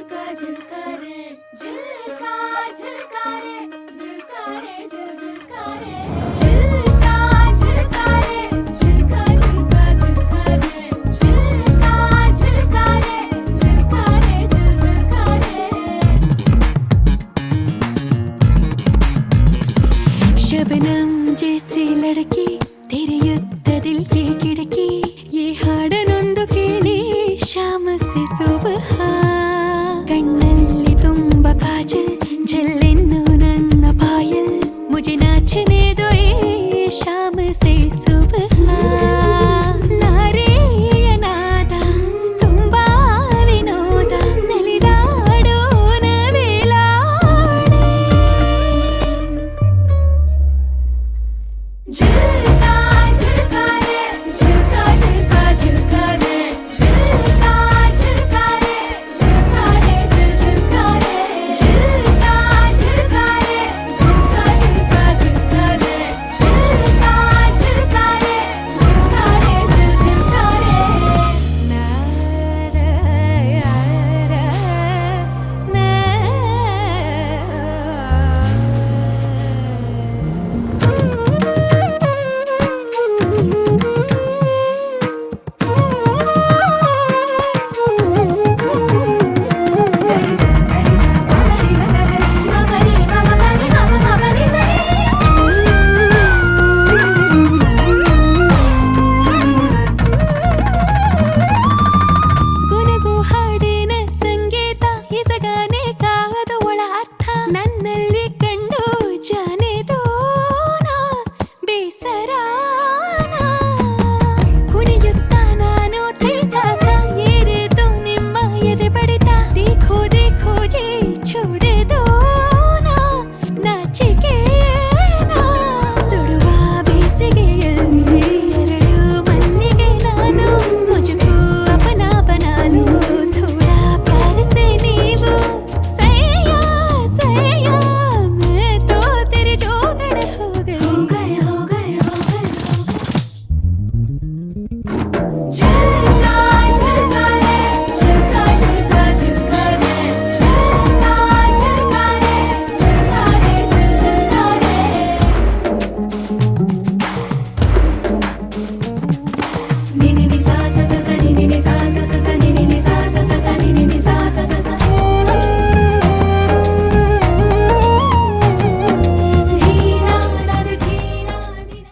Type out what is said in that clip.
झुलका झुलका रे झुलका झुलका रे झुलका रे झुलका रे झुलका झुलका रे झुलका झुलका झुलका रे झुलका झुलका रे झुलका रे झुलका रे शबनम जैसी लड़की तेरे युद्ध दिल की खिड़की ये ಹಾಡನೊಂದು ಕೇಳಿ ಶಾಮ से सुबह ಕಣ್ಣಲ್ಲಿ ತುಂಬ ಕಾಜಲ್ ಜಲ್ಲೆನ್ನು ನನ್ನ ಪಾಯಲ್ मुझे नाचने दो ये शाम से सुबह ನಾರೆಯ ನಾದ ತುಂಬಾ ವಿನೋದ ನಲಿದಾಡೋಣ ವೇಲಾಡೆ झुलका